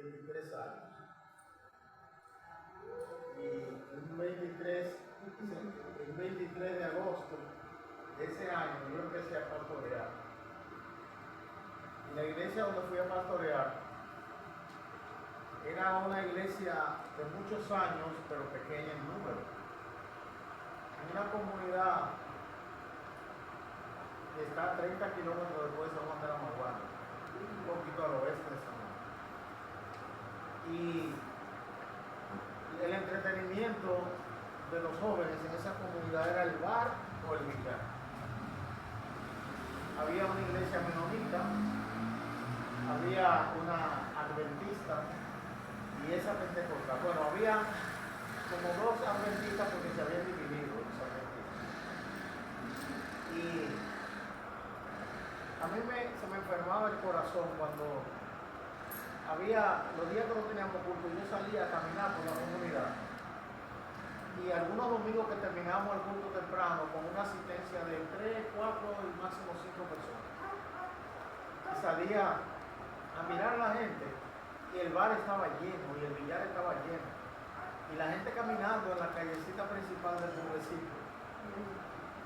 23 años. Y el 23 de agosto de ese año yo empecé a pastorear. Y la iglesia donde fui a pastorear era una iglesia de muchos años, pero pequeña en número. En una comunidad que está a 30 kilómetros después de San Juan de la Maguana, un poquito al oeste de San Juan. Y el entretenimiento de los jóvenes en esa comunidad era el bar o el billar. Había una iglesia menonita, había una adventista y esa pentecostal. Bueno, había como dos adventistas porque se habían dividido los adventistas. Y a mí se me enfermaba el corazón cuando los días que no teníamos culto, yo salía a caminar por la comunidad y algunos domingos que terminábamos el culto temprano con una asistencia de 3, 4 y máximo 5 personas. Y salía a mirar a la gente y el bar estaba lleno y el billar estaba lleno. Y la gente caminando en la callecita principal del municipio.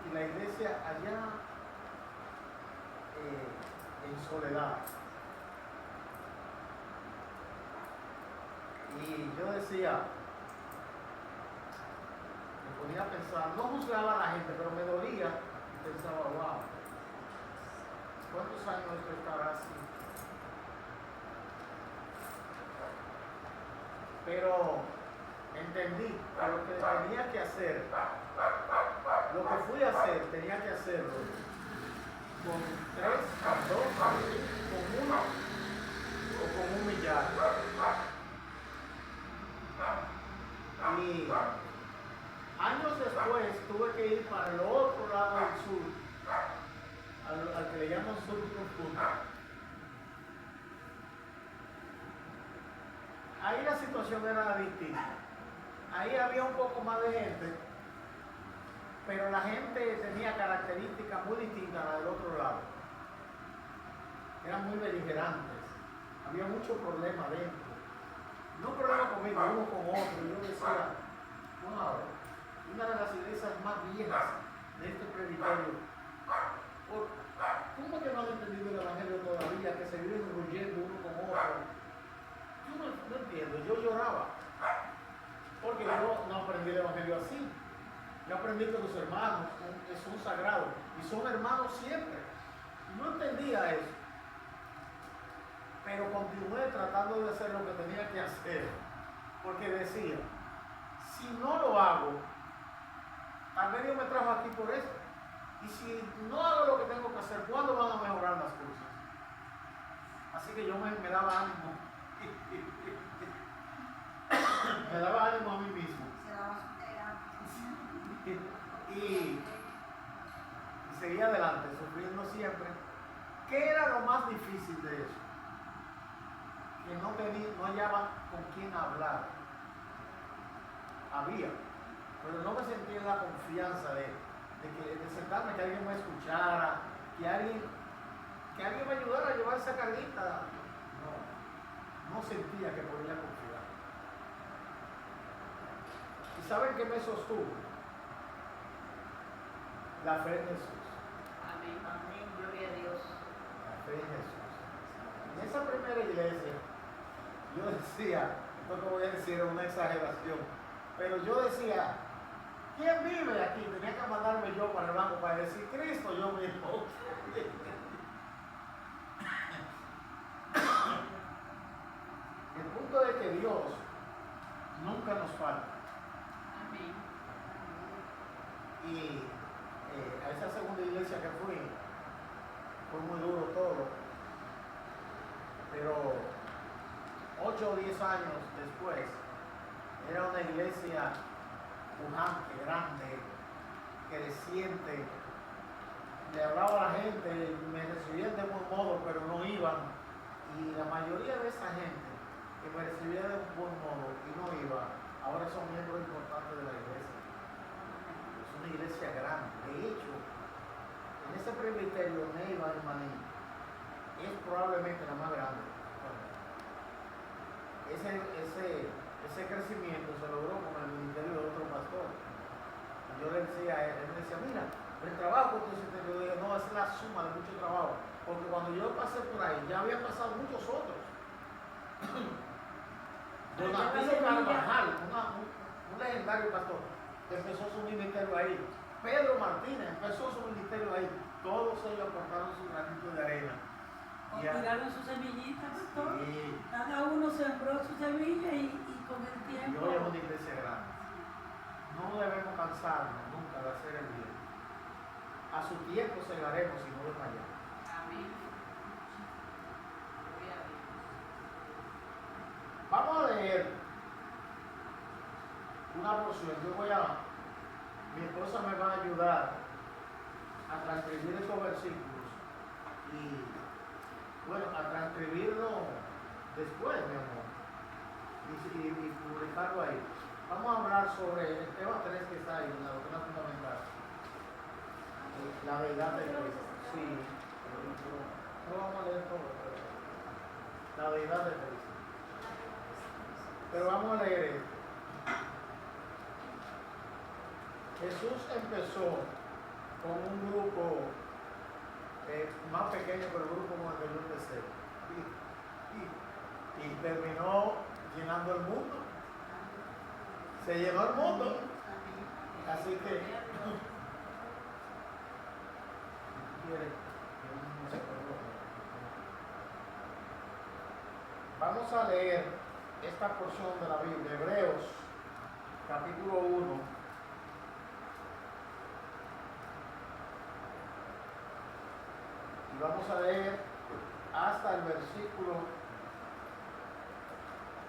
Y la iglesia allá en soledad. Y yo decía, me ponía a pensar, no juzgaba a la gente, pero me dolía y pensaba, wow, ¿cuántos años esto estará así? Pero entendí que lo que tenía que hacer, lo que fui a hacer, tenía que hacerlo con 3, con 2, con 1 o con 1 millar. Y años después tuve que ir para el otro lado del sur, al que le llaman sur profundo. Ahí la situación era distinta. Ahí había un poco más de gente, pero la gente tenía características muy distintas a la del otro lado. Eran muy beligerantes, había mucho problema dentro. No problema conmigo, uno con otro. Y yo decía, wow, una de las iglesias más viejas de este presbiterio. ¿Cómo que no han entendido el evangelio todavía? Que se viven huyendo uno con otro. Yo no entiendo, yo lloraba. Porque yo no aprendí el evangelio así. Yo aprendí que los hermanos son sagrados y son hermanos siempre. No entendía eso. Pero continué tratando de hacer lo que tenía que hacer, porque decía, si no lo hago, tal vez Dios me trajo aquí por esto, y si no hago lo que tengo que hacer, ¿cuándo van a mejorar las cosas? Así que yo me daba ánimo, me daba ánimo a mí mismo, y seguía adelante, sufriendo siempre. ¿Qué era lo más difícil de eso? Que no hallaba con quién hablar. Había, pero no me sentía en la confianza de sentarme, que alguien me escuchara, que alguien me ayudara a llevar esa carguita. No sentía que podía confiar. ¿Y saben qué me sostuvo? La fe en Jesús. Amén, amén, gloria a Dios. La fe en Jesús. En esa primera iglesia, yo decía, esto que voy a decir es una exageración, pero yo decía, ¿quién vive aquí? Tenía que mandarme yo para el banco para decir, Cristo, yo mismo. El punto es que Dios nunca nos falta. Amén. Y a esa segunda iglesia que fui, fue muy duro todo, pero 8 o 10 años después, era una iglesia pujante, grande, creciente. Le hablaba a la gente, me recibían de buen modo, pero no iban. Y la mayoría de esa gente que me recibía de buen modo y no iba, ahora son miembros importantes de la iglesia. Es una iglesia grande. De hecho, en ese presbiterio, Neiva y Maní, es probablemente la más grande. ese crecimiento se logró con el ministerio de otro pastor. Y yo le decía a él me decía, mira, el trabajo que tú hiciste, yo dije, no, es la suma de mucho trabajo. Porque cuando yo pasé por ahí, ya habían pasado muchos otros. Donatilo Carvajal, un legendario pastor, empezó su ministerio ahí. Pedro Martínez empezó su ministerio ahí. Todos ellos aportaron su granito de arena. O tiraron su semillita, pastor. Sí. Cada uno sembró su semilla y con el tiempo. Yo llevo una iglesia grande. No debemos cansarnos nunca de hacer el bien. A su tiempo segaremos y no desmayamos. Amén. Gloria a Dios. Vamos a leer una porción. Mi esposa me va a ayudar a transcribir estos versículos y, bueno, a transcribirlo después, mi amor, y publicarlo ahí. Vamos a hablar sobre el tema 3 que está ahí, la doctrina fundamental. La deidad de Cristo. Sí, no vamos a leer todo, pero la deidad de Cristo. Pero vamos a leer esto. Jesús empezó con un grupo más pequeño que el grupo con el que yo empecé. Y terminó llenando el mundo. Se llenó el mundo. Así que vamos a leer esta porción de la Biblia, Hebreos, capítulo 1. Y vamos a leer hasta el versículo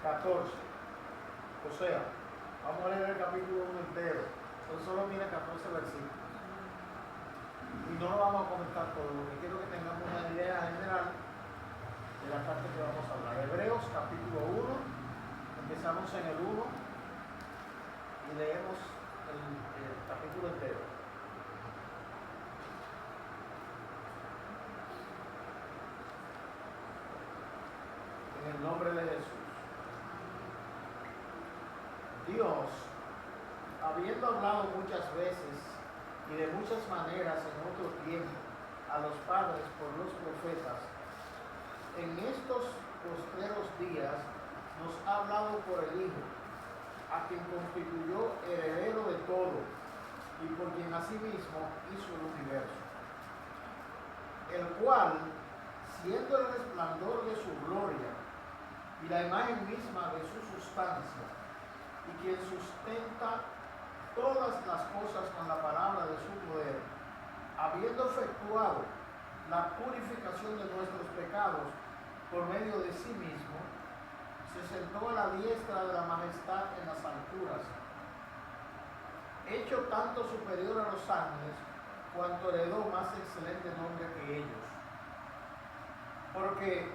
14. O sea, vamos a leer el capítulo 1 entero. Entonces solo tiene 14 versículos. Y no lo vamos a comentar todo, porque quiero que tengamos una idea general de la parte que vamos a hablar. Hebreos capítulo 1, empezamos en el 1 y leemos el capítulo entero. En el nombre de Jesús. Dios, habiendo hablado muchas veces y de muchas maneras en otro tiempo a los padres por los profetas, en estos postreros días nos ha hablado por el Hijo, a quien constituyó heredero de todo y por quien asimismo hizo el universo, el cual, siendo el resplandor de su gloria y la imagen misma de su sustancia, y quien sustenta todas las cosas con la palabra de su poder, habiendo efectuado la purificación de nuestros pecados por medio de sí mismo, se sentó a la diestra de la majestad en las alturas, hecho tanto superior a los ángeles, cuanto heredó más excelente nombre que ellos. Porque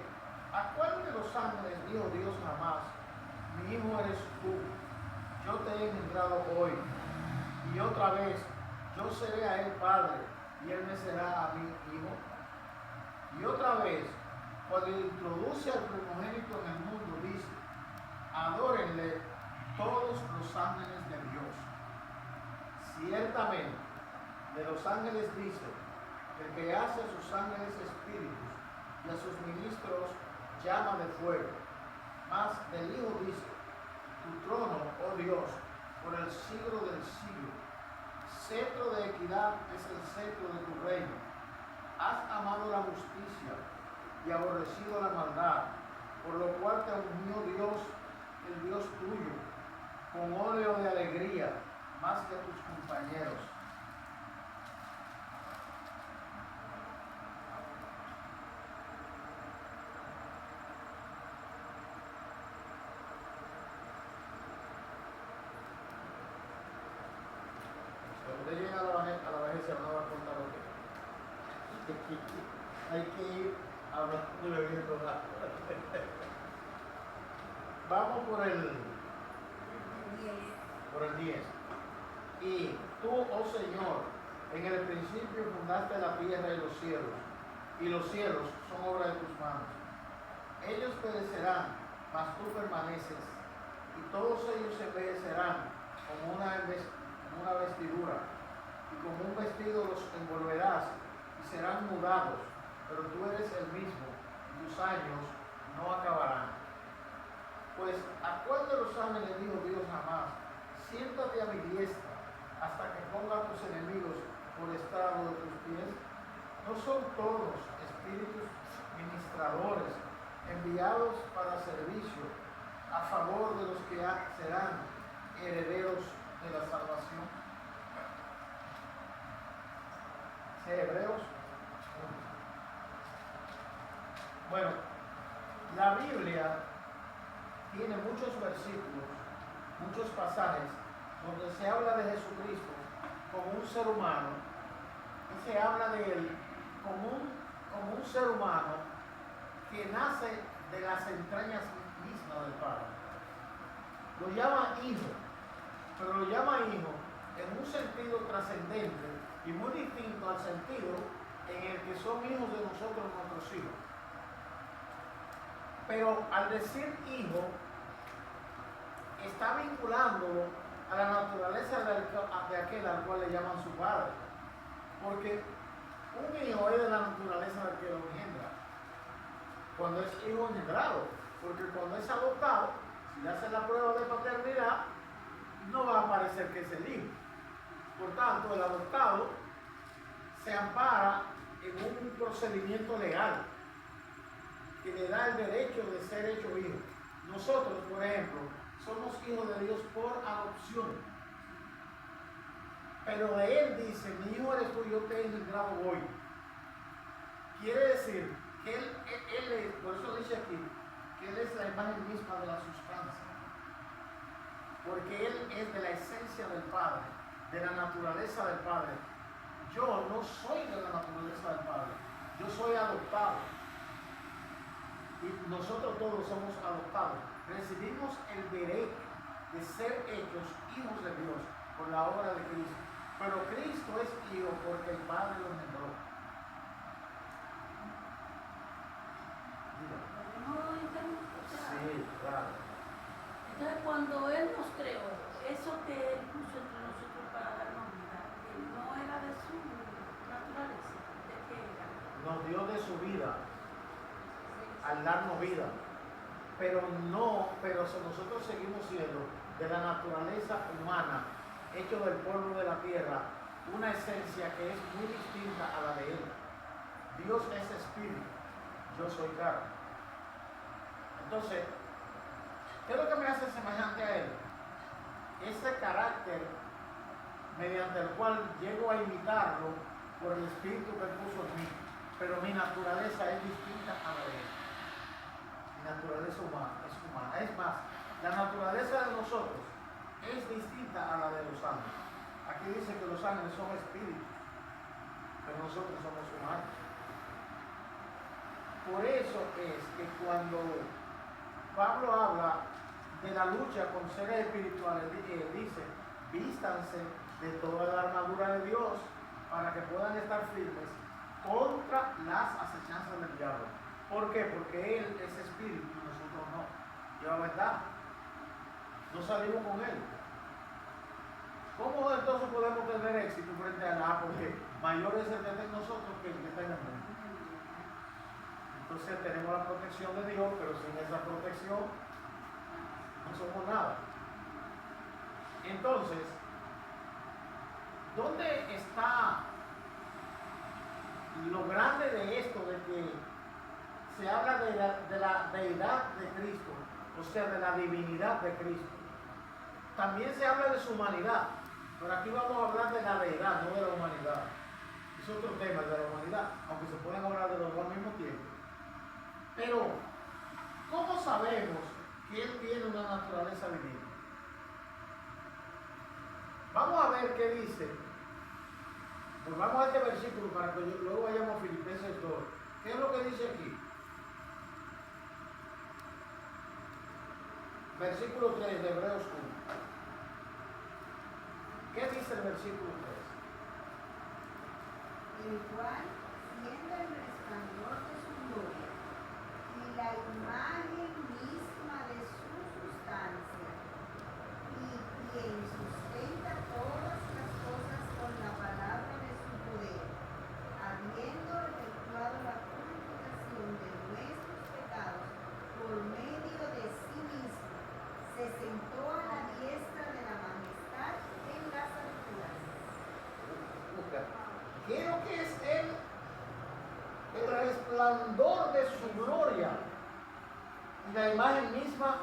¿a cuál de los ángeles dijo Dios jamás, mi hijo eres tú, yo te he engendrado hoy? Y otra vez, yo seré a él padre, y él me será a mí hijo. Y otra vez, cuando introduce al primogénito en el mundo, dice, adórenle todos los ángeles de Dios. Ciertamente, de los ángeles dice, el que hace a sus ángeles espíritus y a sus ministros llama de fuego. Mas del Hijo dice, tu trono, oh Dios, por el siglo del siglo. Cetro de equidad es el cetro de tu reino. Has amado la justicia y aborrecido la maldad, por lo cual te unió Dios, el Dios tuyo, con óleo de alegría, más que a tus compañeros. Cuando llega a la vejez se van a dar cuenta de lo que hay que ir hablando y bebiendo agua. Vamos por el 10. Y tú, oh Señor, en el principio fundaste la tierra y los cielos son obra de tus manos. Ellos perecerán, mas tú permaneces, y todos ellos se envejecerán como una vestidura, y como un vestido los envolverás, y serán mudados, pero tú eres el mismo, y tus años no acabarán. Pues a cuál de los ángeles dijo Dios jamás, siéntate a mi diestra, hasta que ponga a tus enemigos por estrado de tus pies? ¿No son todos espíritus ministradores enviados para servicio a favor de los que serán herederos de la salvación? Hebreos 1. Bueno, la Biblia tiene muchos versículos, muchos pasajes donde se habla de Jesucristo como un ser humano, y se habla de él como un ser humano que nace de las entrañas mismas del Padre. Lo llama hijo, pero lo llama hijo en un sentido trascendente y muy distinto al sentido en el que son hijos de nosotros nuestros hijos. Pero al decir hijo, está vinculándolo a la naturaleza de aquel al cual le llaman su padre. Porque un hijo es de la naturaleza del que lo engendra. Cuando es hijo engendrado, porque cuando es adoptado, si le hacen la prueba de paternidad, no va a aparecer que es el hijo. Por tanto, el adoptado se ampara en un procedimiento legal que le da el derecho de ser hecho hijo. Nosotros, por ejemplo, somos hijos de Dios por adopción. Pero de él dice, mi hijo eres tú, yo te he engendrado hoy. Quiere decir que él es, por eso dice aquí, que él es la imagen misma de la sustancia. Porque él es de la esencia del Padre, de la naturaleza del Padre. Yo no soy de la naturaleza del Padre, yo soy adoptado. Y nosotros todos somos adoptados. Recibimos el derecho de ser hechos hijos de Dios por la obra de Cristo. Pero Cristo es hijo porque el Padre lo engendró. Sí, claro. Entonces, cuando Él nos creó, eso que Él puso entre nosotros para darnos vida, no era de su naturaleza, ¿de qué era? Nos dio de su vida al darnos vida. Pero nosotros seguimos siendo de la naturaleza humana, hecho del polvo de la tierra, una esencia que es muy distinta a la de Él. Dios es espíritu, yo soy carne. Entonces, ¿qué es lo que me hace semejante a Él? Ese carácter mediante el cual llego a imitarlo por el espíritu que Él puso en mí, pero mi naturaleza es distinta a la de Él. Mi naturaleza humana es humana. Es más, la naturaleza de nosotros es distinta a la de los ángeles. Aquí dice que los ángeles son espíritus, pero nosotros somos humanos. Por eso es que cuando Pablo habla de la lucha con seres espirituales, dice, vístanse de toda la armadura de Dios para que puedan estar firmes contra las acechanzas del diablo. ¿Por qué? Porque Él es espíritu y nosotros no. Y la verdad, no salimos con Él. ¿Cómo entonces podemos tener éxito frente a la? Porque mayor es el que está en nosotros que el que está en el mundo. Entonces tenemos la protección de Dios, pero sin esa protección no somos nada. Entonces, ¿dónde está lo grande de esto, de que se habla de la deidad de Cristo, o sea, de la divinidad de Cristo? También se habla de su humanidad, pero aquí vamos a hablar de la deidad, no de la humanidad. Es otro tema, de la humanidad, aunque se pueden hablar de los dos al mismo tiempo. Pero, ¿cómo sabemos que Él tiene una naturaleza divina? Vamos a ver qué dice. Pues vamos a este versículo para que luego vayamos a Filipenses 2. ¿Qué es lo que dice aquí? Versículo 3 de Hebreos 1. ¿Qué dice el versículo 3? El cual, siendo el resplandor de su gloria y la imagen misma la imagen misma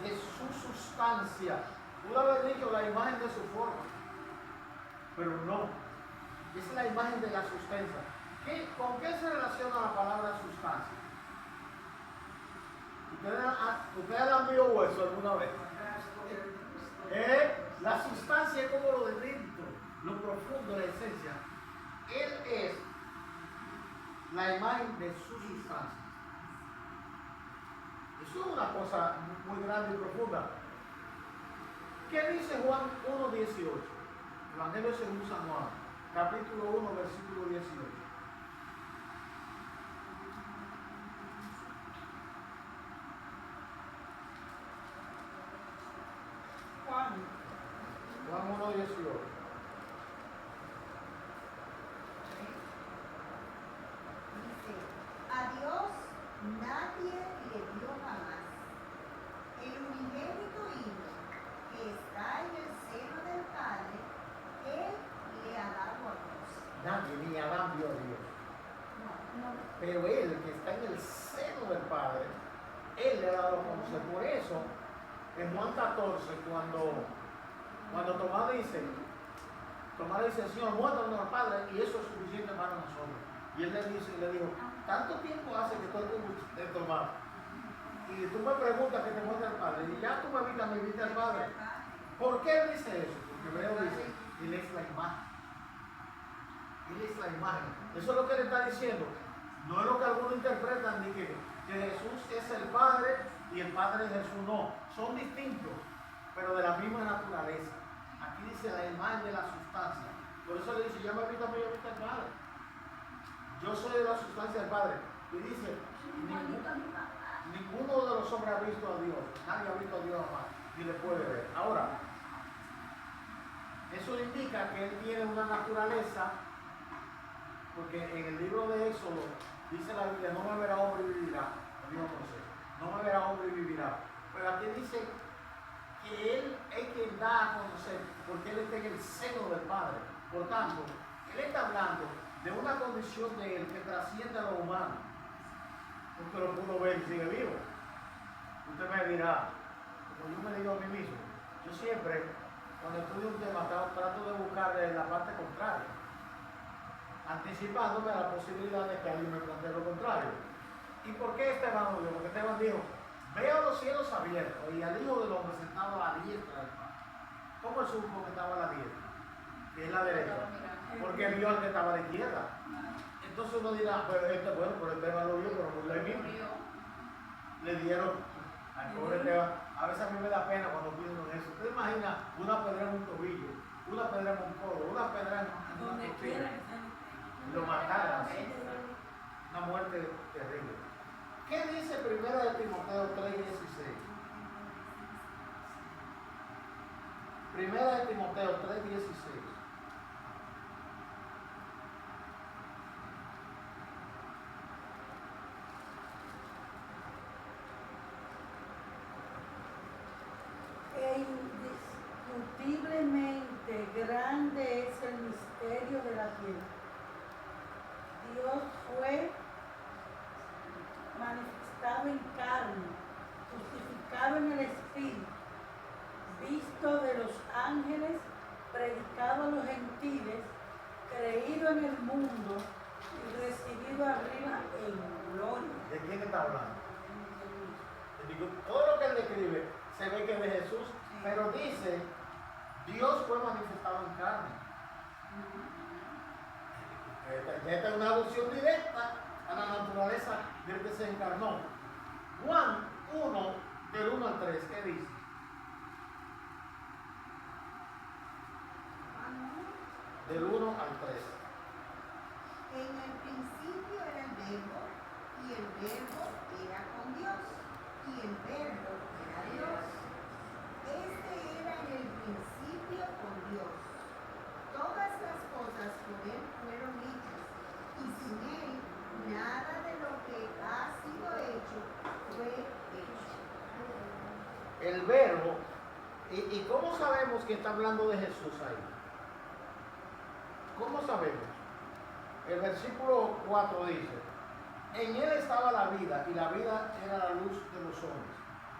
de su sustancia. Pudo haber dicho la imagen de su forma, pero no. Es la imagen de la sustancia. ¿Con qué se relaciona la palabra sustancia? ¿Ustedes han visto hueso alguna vez? La sustancia es como lo de dentro, lo profundo, la esencia. Él es la imagen de su sustancia. Eso es una cosa muy grande y profunda. ¿Qué dice Juan 1:18? Evangelio según San Juan, capítulo 1, versículo 18. Juan 1:18. Dice, a Dios nadie le dio jamás. El unigénito Hijo que está en el seno del Padre, Él le ha dado a Dios. Nadie, ni Adán vio a Dios. No. Pero Él, que está en el seno del Padre, Él le ha dado a conocer. Por eso, en Juan 14, cuando Tomás dice, Señor, muéstranos al Padre, y eso es suficiente para nosotros. Y Él le dijo, tanto tiempo hace que estoy con usted, Tomás, y tú me preguntas que te muestre al Padre, y ya tú me viste al Padre. ¿Por qué Él dice eso? Porque Hebreo dice, Él es la imagen. Él es la imagen. Eso es lo que Él está diciendo. No es lo que algunos interpretan de que Jesús es el Padre y el Padre es Jesús. No, son distintos, pero de la misma naturaleza. Aquí dice la imagen de la sustancia. Por eso le dice, ya me viste a mí, ya viste al Padre. Yo soy de la sustancia del Padre. Y dice, ninguno de los hombres ha visto a Dios. Nadie ha visto a Dios jamás, ni le puede ver. Ahora, eso indica que Él tiene una naturaleza, porque en el libro de Éxodo dice la Biblia, no me verá hombre y vivirá. No me verá hombre y vivirá. Pero aquí dice que Él es quien da a conocer, porque Él está en el seno del Padre. Por tanto, Él está hablando de una condición de Él que trasciende a lo humano. Usted lo pudo ver y sigue vivo. Usted me dirá, como yo me digo a mí mismo, yo siempre, cuando estudio un tema, trato de buscar la parte contraria, anticipándome a la posibilidad de que alguien me plantee lo contrario. ¿Y por qué Esteban lo dijo? Porque Esteban dijo, veo los cielos abiertos y al Hijo del Hombre sentado a la diestra del Padre. ¿Cómo es supo que estaba a la diestra? Que es la derecha. Porque vio al que estaba a la izquierda. Entonces uno dirá, pero Esteban lo vio, pero murió ahí mismo. Le dieron al pobre Esteban. A veces a mí me da pena cuando pienso en eso. ¿Usted imagina una pedra en un tobillo, una pedra en un codo, una pedra en una costilla? Y lo mataron así. Una muerte terrible. ¿Qué dice 1 Timoteo 3:16? 1 Timoteo 3:16. Indiscutiblemente grande es el misterio de la tierra. Dios fue manifestado en carne, justificado en el Espíritu, visto de los ángeles, predicado a los gentiles, creído en el mundo y recibido arriba en gloria. ¿De quién está hablando? Todo lo que él describe se ve que es de Jesús, pero dice, Dios fue manifestado en carne. Esta es una alusión directa a la naturaleza del que se encarnó. Juan 1, del 1 al 3, ¿qué dice? Del 1 al 3. En el principio era el Verbo, y el Verbo era con Dios, y el Verbo era Dios. Este era en el principio con Dios. Todas las cosas por Él fueron hechas, y sin Él nada de lo que ha sido hecho fue hecho. El verbo, ¿y cómo sabemos que está hablando de Jesús ahí? ¿Cómo sabemos? El versículo 4 dice, en Él estaba la vida, y la vida era la luz de los hombres.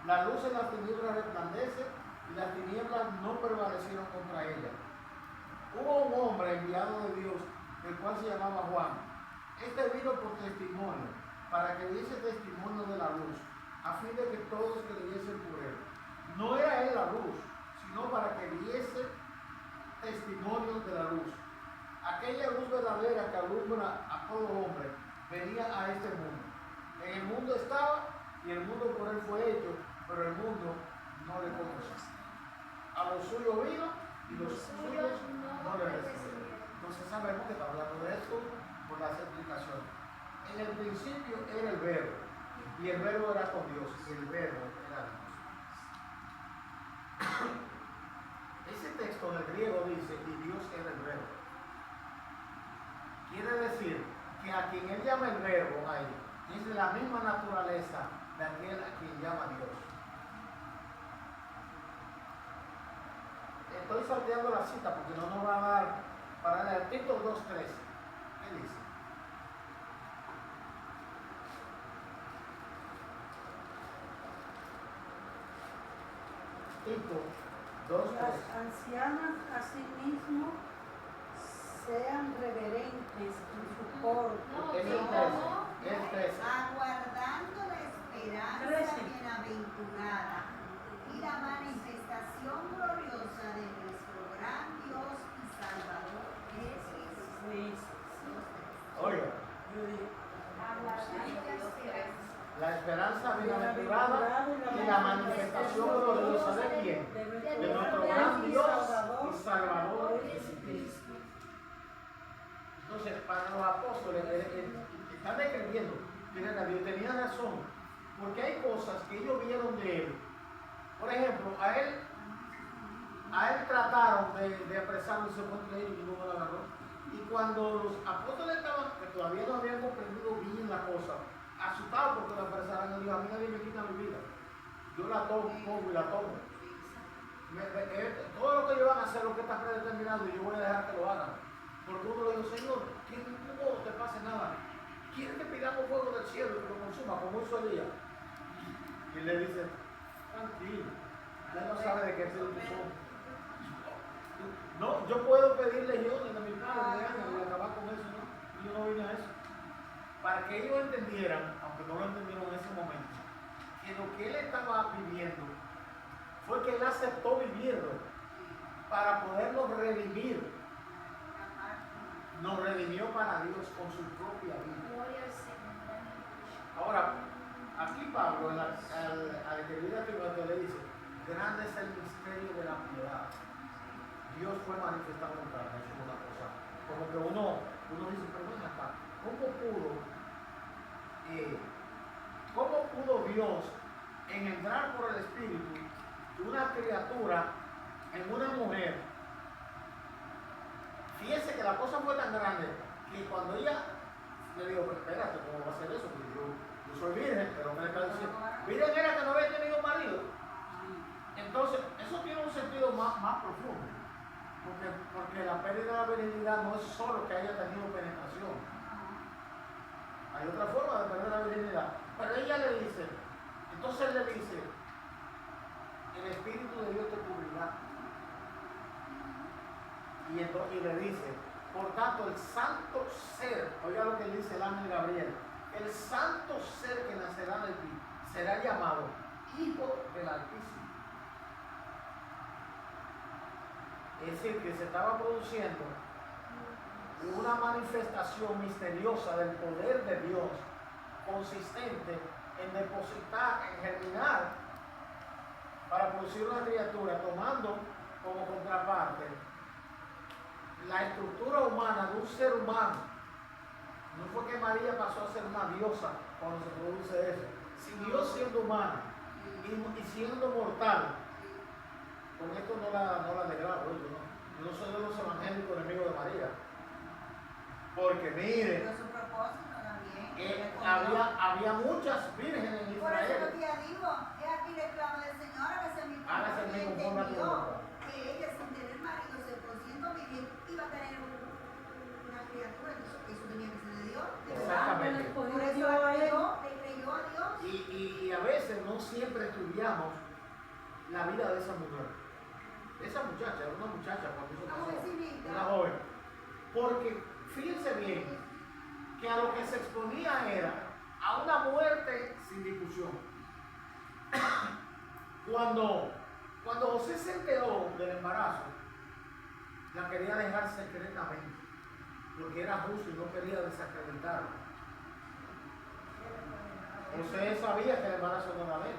La luz en las tinieblas resplandece y las tinieblas no prevalecieron contra ella. Hubo un hombre enviado de Dios, el cual se llamaba Juan. Este vino por testimonio, para que diese testimonio de la luz, a fin de que todos creyesen por él. No era él la luz, sino para que diese testimonio de la luz. Aquella luz verdadera que alumbra a todo hombre venía a este mundo. En el mundo estaba y el mundo por él fue hecho, pero el mundo no le conoce. A los suyos vino y los suyos no le recibieron. Entonces sabemos que está hablando de esto por las explicaciones. En el principio era el verbo, y el verbo era con Dios, y el verbo era Dios. Ese texto en el griego dice, y Dios era el verbo. Quiere decir que a quien él llama el verbo ahí, es de la misma naturaleza de aquel a quien llama Dios. Estoy salteando la cita porque no nos va a dar para el Tito 2:13. ¿Qué dice? Tito 2:13. Las ancianas asimismo sean reverentes en su porte. Es el 13. Aguardando la esperanza bienaventurada y la manifestación gloriosa de nuestro gran Dios y Salvador Jesucristo. Oiga, la esperanza bienaventurada y la manifestación gloriosa de quién? De nuestro gran Dios y Salvador Jesucristo. Entonces, para los apóstoles, están escribiendo, miren, Dios tenía razón, porque hay cosas que ellos vieron de él. Por ejemplo, a él trataron de apresarlo y se fue creer y ninguno lo agarró. Y cuando los apóstoles estaban, que todavía no habían comprendido bien la cosa, asustados porque lo apresaran, él dijo, a mí nadie me quita mi vida. Yo la tomo y la tomo. Todo lo que ellos van a hacer, lo que está predeterminado, y yo voy a dejar que lo hagan. Porque uno le dijo, Señor, que no te pase nada. ¿Quieres que pidamos fuego del cielo y que lo consuma como hizo Elías? Y él le dice, tranquilo, él no sabe de qué espíritu son. No, yo puedo pedir legiones de mi padre de ángeles y acabar con eso, ¿no? Y yo no vine a eso. Para que ellos entendieran, aunque no lo entendieron en ese momento, que lo que él estaba viviendo fue que él aceptó vivirlo para poderlo redimir. Nos redimió para Dios con su propia vida. Ahora, aquí Pablo, al escribir a Timoteo, le dice, grande es el misterio de la piedad. Dios fue manifestado en carne, eso es una cosa. Como que uno dice, pero ven acá, ¿cómo pudo Dios engendrar por el Espíritu una criatura en una mujer? Fíjese que la cosa fue tan grande que cuando ella le dijo, pero espérate, ¿cómo va a ser eso? Porque yo soy virgen, pero me está diciendo, virgen era que no había tenido marido. Entonces, eso tiene un sentido más profundo. Porque la pérdida de la virginidad no es solo que haya tenido penetración. Hay otra forma de perder la virginidad. Pero ella le dice, entonces le dice, el Espíritu de Dios te cubrirá. Y le dice, por tanto, el santo ser, oiga lo que le dice el ángel Gabriel, el santo ser que nacerá de ti será llamado Hijo del Altísimo. Es decir, que se estaba produciendo una manifestación misteriosa del poder de Dios, consistente en depositar, en germinar, para producir una criatura, tomando como contraparte la estructura humana de un ser humano. No fue que María pasó a ser una diosa cuando se produce eso. Si Dios siendo humana y siendo mortal, con esto no la degrado, yo no soy de los evangélicos enemigos de María. Porque mire, Pero su propósito también. había muchas vírgenes en Por eso Israel. lo que ella dijo, es aquí el reclamo del Señor, hágase mi Hágase en mí conforme a tu voluntad. que ella sin tener marido, siendo virgen, iba a tener una criatura, entonces eso tenía que ser de Dios. Exactamente. Por eso le creyó a Dios. Y a veces no siempre estudiamos la vida de esa mujer. Esa muchacha era una muchacha cuando hizo Jovencita. una joven. Porque fíjense bien que a lo que se exponía era a una muerte sin discusión. Cuando José se enteró del embarazo, la quería dejar secretamente, porque era justo y no quería desacreditarla. José sabía que el embarazo no era de él.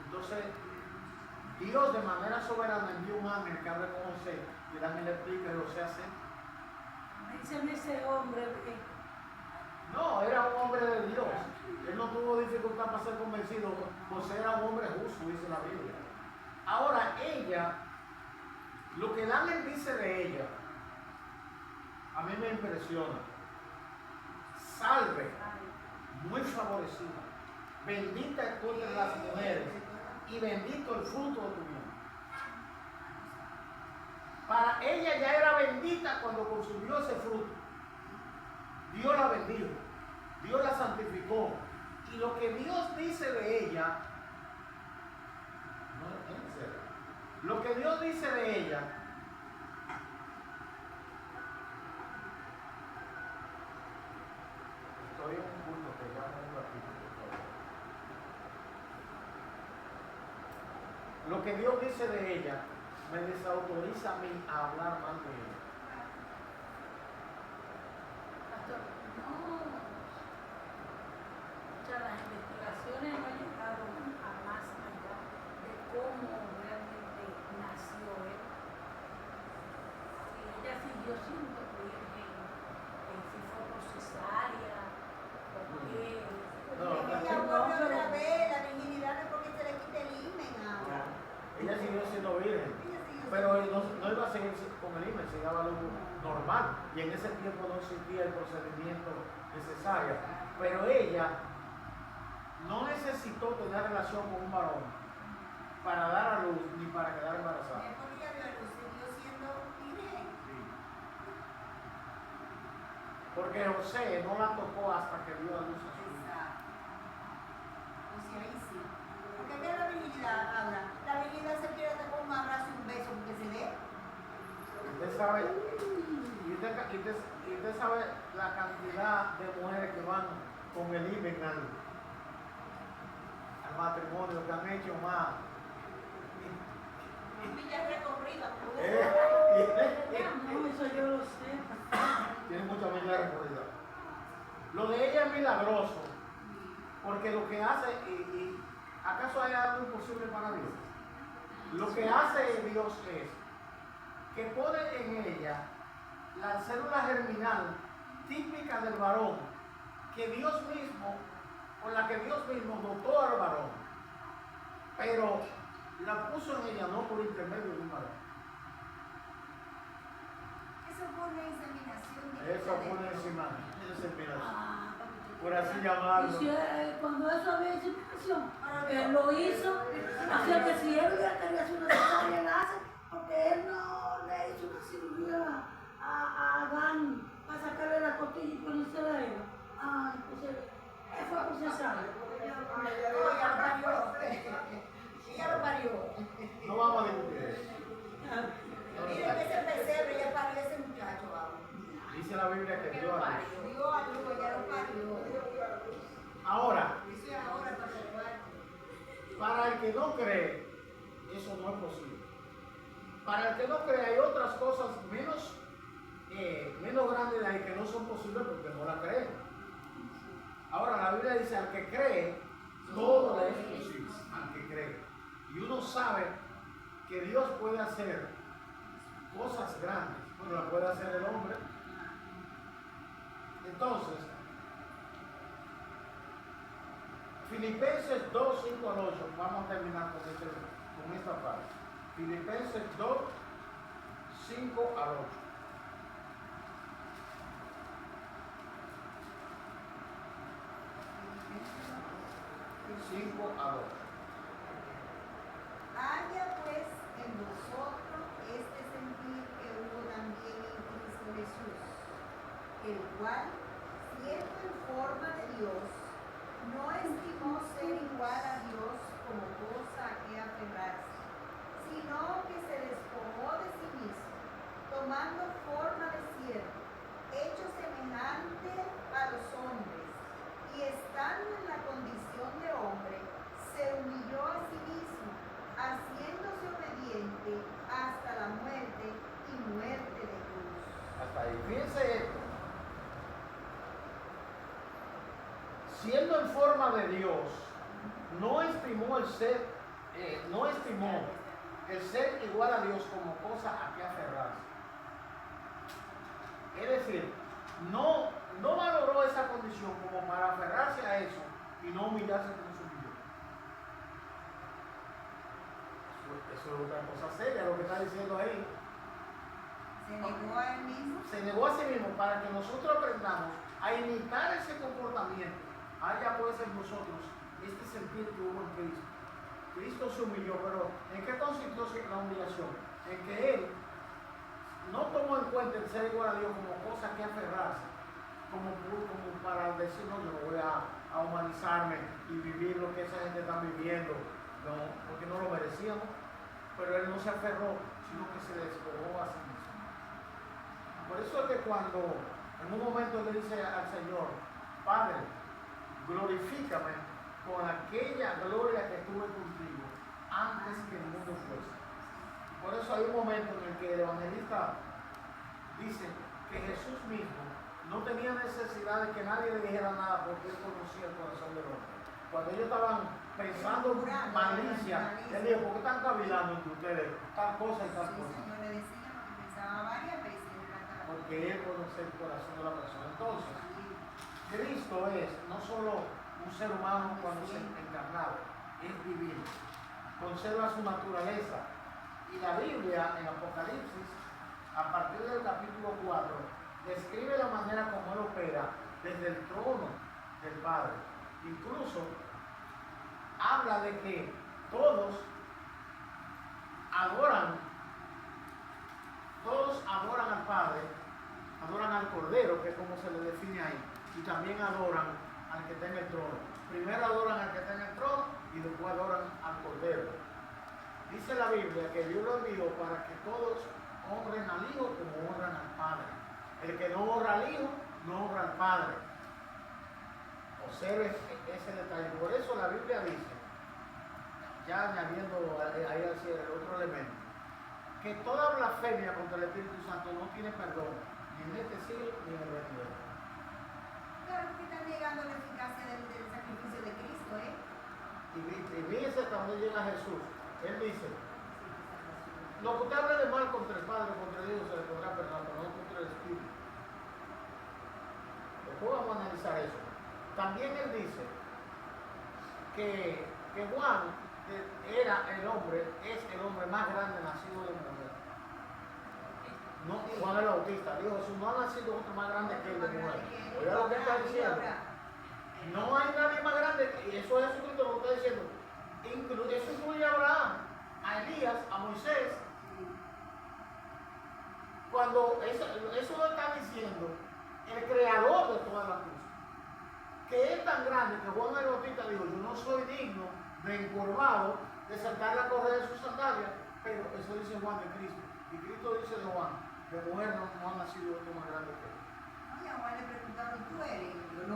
Entonces, Dios de manera soberana envió un ángel que habla con José, y el ángel le explica y José hace. Dicen ese hombre No, era un hombre de Dios. Él no tuvo dificultad para ser convencido. José era un hombre justo, dice la Biblia. Ahora, ella, lo que el ángel dice de ella, a mí me impresiona. Salve, muy favorecida. Bendita es tú entre las mujeres y bendito el fruto de tu vientre. Para ella ya era bendita cuando consumió ese fruto. Dios la bendijo, Dios la santificó. Y lo que Dios dice de ella, no, en serio, lo que Dios dice de ella, estoy en un punto que ya no un ratito, por favor. Lo que Dios dice de ella me desautoriza a mí a hablar mal de ella. Pastor, no. O sea, las investigaciones no llegaron a más allá de cómo realmente nació él. Si ella siguió siendo virgen, si fue por cesárea, porque No, Ella vuelve otra vez, la virginidad no es porque se le quite el himen ahora. Ella siguió siendo virgen. Ella sigue Pero él no iba a seguir con el himen, se daba luz normal. Y en ese tiempo no existía el procedimiento necesario. Pero ella no necesitó tener relación con un varón para dar a luz ni para quedar embarazada. Es porque ella dio a luz, siguió siendo virgen. Porque José no la tocó hasta que dio a luz a su hijo. Exacto. O sea, ahí sí. Porque ¿qué es la virginidad ahora? La virginidad se pierde con un abrazo y un beso porque se ve. Usted sabe, y usted sabe la cantidad de mujeres que van con el himen al matrimonio, que han hecho más. Villas recorridas. no, eso yo lo sé. Tiene mucha milla recorrida. Lo de ella es milagroso, porque lo que hace, y ¿acaso hay algo imposible para Dios? Lo que hace Dios es que pone en ella la célula germinal típica del varón, que Dios mismo, con la que Dios mismo dotó al varón, pero la puso en ella no por intermedio de un varón. Eso fue una inseminación. Eso fue una inseminación, Ah, por así y llamarlo. si, cuando eso había inseminación, él lo hizo. O sea que si él hubiera querido hacer una cesárea, la hace, porque él no le hizo una cirugía a Adán para sacarle la costilla y ponérsela a él. Ah, pues él fue por cesárea. Ella lo parió. No vamos a discutir eso. Mira que ese pesebre, ella parió a ese muchacho ahora. Dice la Biblia que dio a luz. Dio a luz, ella lo parió. Ahora, Eso es ahora para salvar. para el que no cree, eso no es posible. Para el que no cree, hay otras cosas menos grandes de ahí que no son posibles porque no la creen. Ahora, la Biblia dice: al que cree, todo le es posible. Al que cree. Y uno sabe que Dios puede hacer cosas grandes. Bueno, la puede hacer el hombre. Entonces, Filipenses 2, 5 al 8, vamos a terminar con esta parte. Filipenses 2, 5 al 8. Haya pues en vosotros este sentir que hubo también en Cristo Jesús, el cual, siendo en forma de Dios, No estimó ser igual a Dios como cosa a que aferrarse, sino que se despojó de sí mismo, tomando forma de siervo, hecho semejante a los hombres, y estando en la condición de hombre, se humilló a sí mismo, haciéndose obediente hasta la muerte y muerte de cruz. Hasta ahí. Fíjense esto. Siendo en forma de Dios, no estimó el ser igual a Dios como cosa a que aferrarse. Es decir, no valoró esa condición como para aferrarse a eso y no humillarse como su humilló. Eso es otra cosa seria, lo que está diciendo ahí. Se negó a él mismo. Se negó a sí mismo para que nosotros aprendamos a imitar ese comportamiento. Haya pues en nosotros este sentir que hubo en Cristo. Cristo se humilló, pero ¿en qué consistió la humillación? En que Él no tomó en cuenta el ser igual a Dios como cosa que aferrarse, como para decir, no, yo voy a humanizarme y vivir lo que esa gente está viviendo, no, porque no lo merecíamos, pero Él no se aferró, sino que se despojó a sí mismo. Por eso es que cuando en un momento le dice al Señor, Padre, glorifícame con aquella gloria que tuve contigo antes que el mundo fuese. Por eso hay un momento en el que el evangelista dice que Jesús mismo no tenía necesidad de que nadie le dijera nada porque él conocía el corazón del hombre. Cuando ellos estaban pensando malicia, él dijo, ¿por qué están cavilando entre ustedes tal cosa y tal cosa? El Señor le decía lo que pensaba varias veces en la cara. Porque él conoce el corazón de la persona. Entonces, Cristo es no solo un ser humano cuando se encarnado, es divino, conserva su naturaleza. Y la Biblia en Apocalipsis, a partir del capítulo 4, describe la manera como Él opera desde el trono del Padre. Incluso habla de que todos adoran al Padre, adoran al Cordero, que es como se le define ahí, y también adoran al que está en el trono. Primero adoran al que está en el trono y después adoran al Cordero. Dice la Biblia que Dios lo envió para que todos honren al Hijo como honran al Padre. El que no honra al Hijo, no honra al Padre. Observe ese detalle. Por eso la Biblia dice, ya añadiendo ahí hacia el otro elemento, que toda blasfemia contra el Espíritu Santo no tiene perdón, ni en este siglo ni en el venidero. Claro que están negando la eficacia del sacrificio de Cristo, ¿eh? Y fíjense cuando llega Jesús, Él dice, lo que usted hable de mal contra el Padre, contra Dios, se le podrá perdonar, pero no contra el Espíritu. Después vamos a analizar eso. También Él dice que Juan es el hombre más grande nacido de mujer. No, Juan el Bautista dijo, Jesús, no ha nacido otro más grande que él de mujer. Oiga lo que está diciendo. No hay nadie más grande, y eso es Jesucristo lo que está diciendo. Eso incluye a Abraham, a Elías, a Moisés. Cuando eso lo está diciendo el creador de todas las cosas, que es tan grande que Juan el Bautista dijo, yo no soy digno de encorvado de saltar la correa de sus sandalias, pero eso dice Juan de Cristo. Y Cristo dice de Juan, de mujer no ha nacido otro más grande que él. Y a Juan le preguntaron, ¿tú eres? Yo,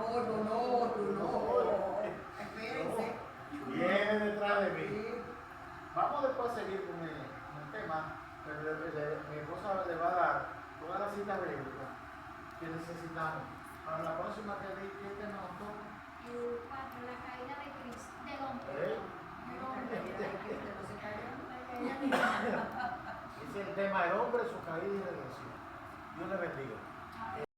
tú no. Espérense. Viene detrás de mí. Vamos después a seguir con el tema, pero mi esposa le va a dar todas las citas bíblicas que necesitamos. Para la próxima que tema nos toca. El 4, la caída de Cristo, del hombre. Es el tema del hombre, su caída y redención. Dios le bendiga.